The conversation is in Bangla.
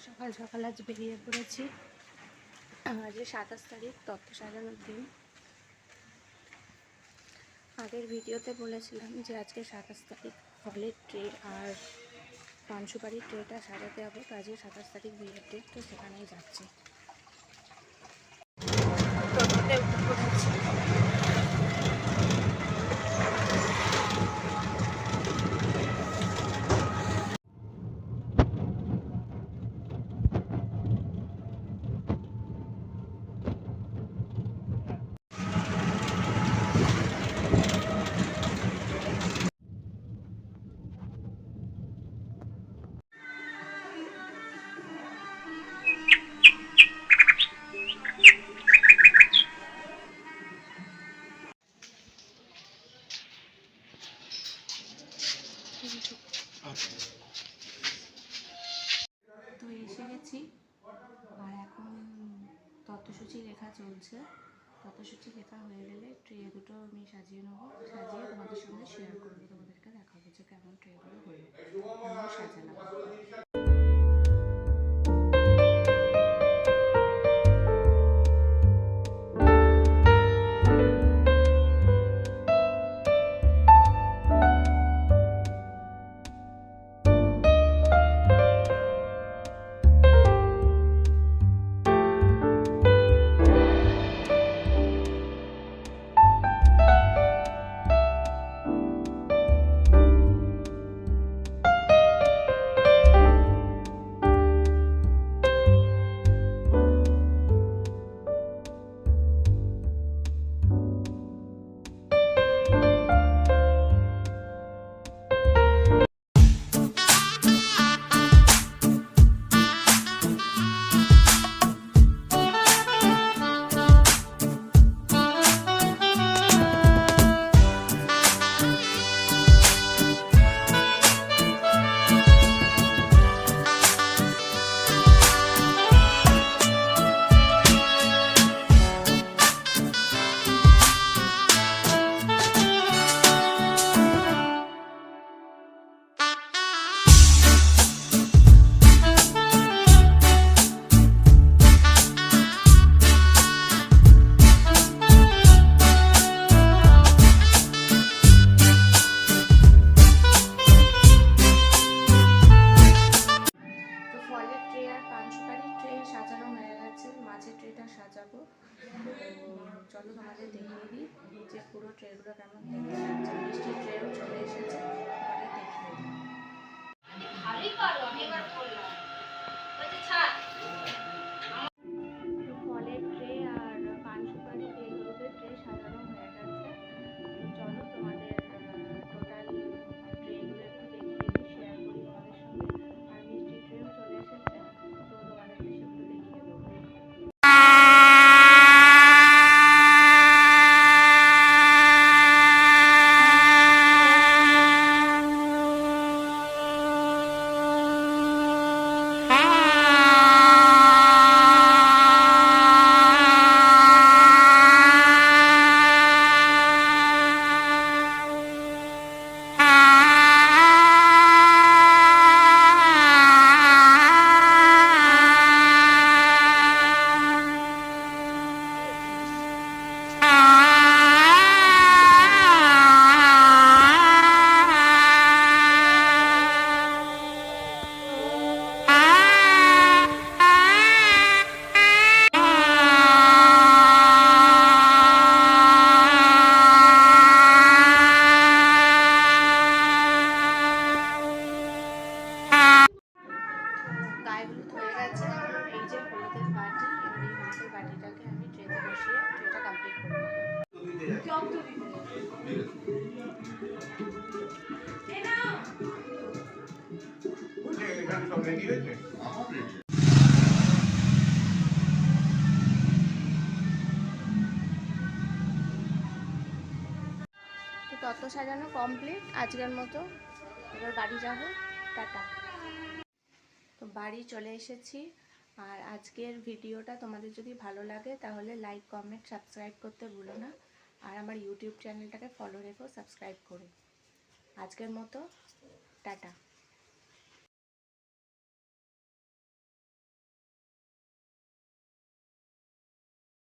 সকাল সকাল আজ বেরিয়ে পড়েছি। আজ 27 তারিখ, তত্ত্ব সাজানোর দিন। আগের ভিডিওতে বলেছিলাম যে আজকে 27 তারিখ ফলের ট্রে আর পান সুপারির ট্রেটা সাজাতে যাবো। তো আজকে 27 তারিখ বিয়ের ডেট, তো সেখানেই যাচ্ছি। তো এসে গেছি, আর এখন তথ্যসূচি লেখা চলছে। তথ্যসূচি লেখা হয়ে গেলে ট্রে দুটো আমি সাজিয়ে নেবো, সাজিয়ে তোমাদের সঙ্গে শেয়ার করবো, তোমাদেরকে দেখাবো যে কেমন ট্রেগুলো হলো, কেমন সাজালাম। সাজাবো, চলো তোমাদের দেখিয়ে দিই যে পুরো ট্রেগুলো কেমন দেখতে লাগছে। মিষ্টির ট্রেও চলে এসেছে, তোমাদের দেখিয়ে দিই। ফলের ট্রে আর পান সুপারি এগুলোতে ট্রে সাজানো হয়ে গেছে। চলো তোমাদের টোটাল ট্রেগুলো একটু দেখিয়ে দিই, শেয়ার করি তোমাদের সঙ্গে। আর মিষ্টির ট্রেও চলে এসেছে, তো তোমাদেরকে সেগুলো দেখিয়ে দেবো। হলুদ হয়ে গেছে, এই যে হলুদের বাটি, এবার এই হলুদের বাটিটাকে আমি ট্রেতে বসিয়ে ট্রেটা কমপ্লিট করবো। তত্ত্ব সাজানো কমপ্লিট আজকের মতো, এবার বাড়ি যাব, টাটা। তো বাড়ি চলে এসেছি, আর আজকের ভিডিওটা তোমাদের যদি ভালো লাগে তাহলে লাইক, কমেন্ট, সাবস্ক্রাইব করতে ভুলো না। আর আমার ইউটিউব চ্যানেলটাকে ফলো রেখো, সাবস্ক্রাইব করো। আজকের মতো টাটা।